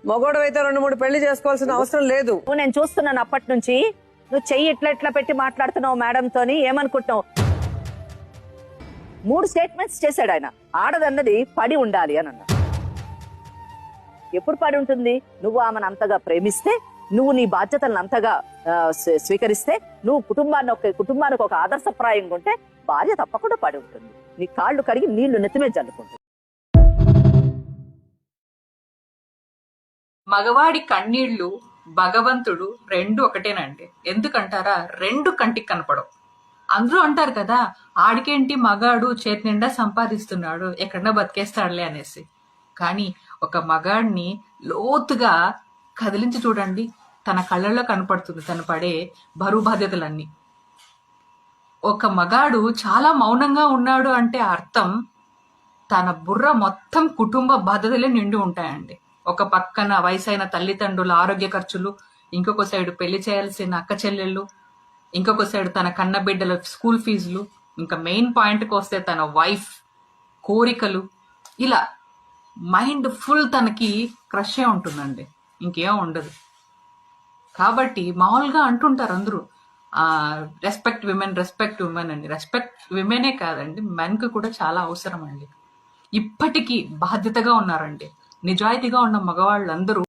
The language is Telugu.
మగోడు అయితే 2-3 పెళ్లి చేసుకోవాల్సిన అవసరం లేదు. నేను చూస్తున్నాను అప్పటి నుంచి నువ్వు చెయ్యి ఇట్లా పెట్టి మాట్లాడుతున్నావు మేడం తోని, ఏమనుకుంటున్నావు? 3 స్టేట్మెంట్స్ చేశాడు ఆయన. ఆడదన్నది పడి ఉండాలి అని అన్నాడు. ఎప్పుడు పడి ఉంటుంది? నువ్వు ఆమెను అంతగా ప్రేమిస్తే, నువ్వు నీ బాధ్యతలను అంతగా స్వీకరిస్తే, నువ్వు కుటుంబానికి ఒక ఆదర్శప్రాయంగా ఉంటే భార్య తప్పకుండా పడి ఉంటుంది. నీ కాళ్ళు కడిగి నీళ్లు నెత్తిమే జల్లుకుంటుంది. మగవాడి కన్నీళ్లు భగవంతుడు 2 ఒకటేనండి. ఎందుకంటారా? 2 కంటికి కనపడవు. అందరూ అంటారు కదా, ఆడికేంటి మగాడు చేతి నిండా సంపాదిస్తున్నాడు, ఎక్కడన్నా బతికేస్తాడులే అనేసి. కానీ ఒక మగాడిని లోతుగా కదిలించి చూడండి, తన కళ్ళల్లో కనపడుతుంది తను పడే బరువు బాధ్యతలన్నీ. ఒక మగాడు చాలా మౌనంగా ఉన్నాడు అంటే అర్థం తన బుర్ర మొత్తం కుటుంబ బాధ్యతలే నిండి ఉంటాయండి. ఒక పక్కన వయసైన తల్లిదండ్రుల ఆరోగ్య ఖర్చులు, ఇంకొక సైడు పెళ్లి చేయాల్సిన అక్క చెల్లెళ్ళు, ఇంకొక సైడు తన కన్న బిడ్డల స్కూల్ ఫీజులు, ఇంకా మెయిన్ పాయింట్కి వస్తే తన వైఫ్ కోరికలు, ఇలా మైండ్ ఫుల్ తనకి క్రషే ఉంటుందండి, ఇంకేం ఉండదు. కాబట్టి మామూలుగా అంటుంటారు అందరూ రెస్పెక్ట్ విమెన్ అండి. రెస్పెక్ట్ విమెనే కాదండి, మెన్కి కూడా చాలా అవసరం అండి. ఇప్పటికీ బాధ్యతగా ఉన్నారండి, నిజాయితీగా ఉన్న మగవాళ్ళందరూ